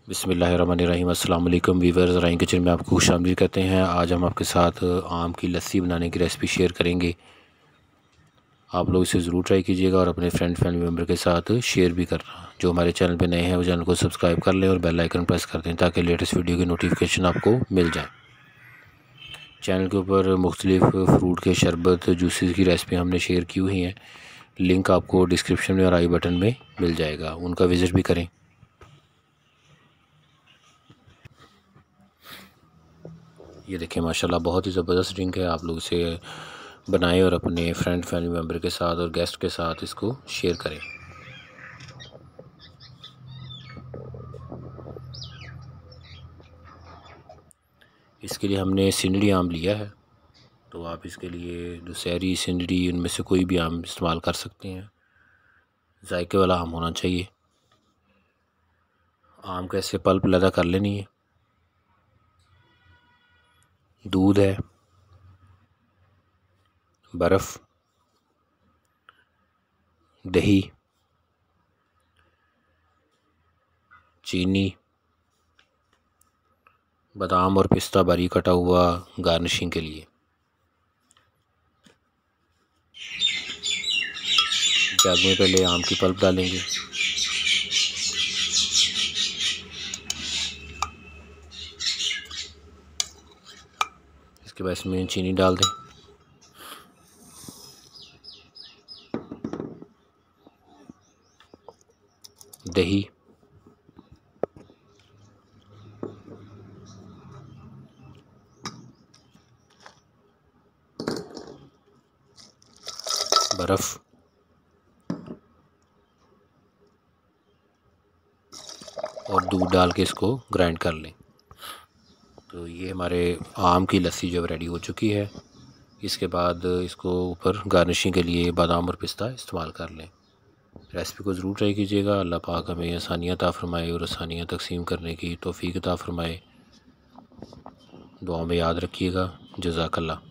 बिस्मिल्लाहिर्रहमानिर्रहीम। अस्सलाम वालेकुम वीवर्स, अराइन किचन में आपको खुशामदीद कहते हैं। आज हम आपके साथ आम की लस्सी बनाने की रेसिपी शेयर करेंगे। आप लोग इसे ज़रूर ट्राई कीजिएगा और अपने फ्रेंड फैमिली मेम्बर के साथ शेयर भी करना। जो हमारे चैनल पे नए हैं वो चैनल को सब्सक्राइब कर लें और बेल आइकन प्रेस कर दें ताकि लेटेस्ट वीडियो की नोटिफिकेशन आपको मिल जाए। चैनल के ऊपर मुख्तलिफ़ फ्रूट के शरबत जूसेस की रेसिपी हमने शेयर की हुई हैं। लिंक आपको डिस्क्रिप्शन में और आई बटन में मिल जाएगा, उनका विज़िट भी करें। ये देखिए माशाल्लाह बहुत ही ज़बरदस्त ड्रिंक है। आप लोग इसे बनाएं और अपने फ्रेंड फैमिली मेम्बर के साथ और गेस्ट के साथ इसको शेयर करें। इसके लिए हमने सिंदड़ी आम लिया है, तो आप इसके लिए दुशहरी सिंदड़ी उनमें से कोई भी आम इस्तेमाल कर सकते हैं। जायके वाला आम होना चाहिए। आम का ऐसे पल्प लदा कर लेनी है। दूध है, बर्फ़, दही, चीनी, बादाम और पिस्ता बारीक कटा हुआ गार्निशिंग के लिए। जग में पहले आम की पल्प डालेंगे, इसके बाद इसमें चीनी डाल दें, दही, बर्फ़ और दूध डाल के इसको ग्राइंड कर लें। तो ये हमारे आम की लस्सी जो रेडी हो चुकी है। इसके बाद इसको ऊपर गार्निशिंग के लिए बादाम और पिस्ता इस्तेमाल कर लें। रेसिपी को ज़रूर ट्राई कीजिएगा। अल्लाह पाक हमें आसानियाँ अता फ़रमाए और आसानियाँ तक़सीम करने की तौफ़ीक़ अता फ़रमाए। दुआ में याद रखिएगा। जज़ाकल्लाह।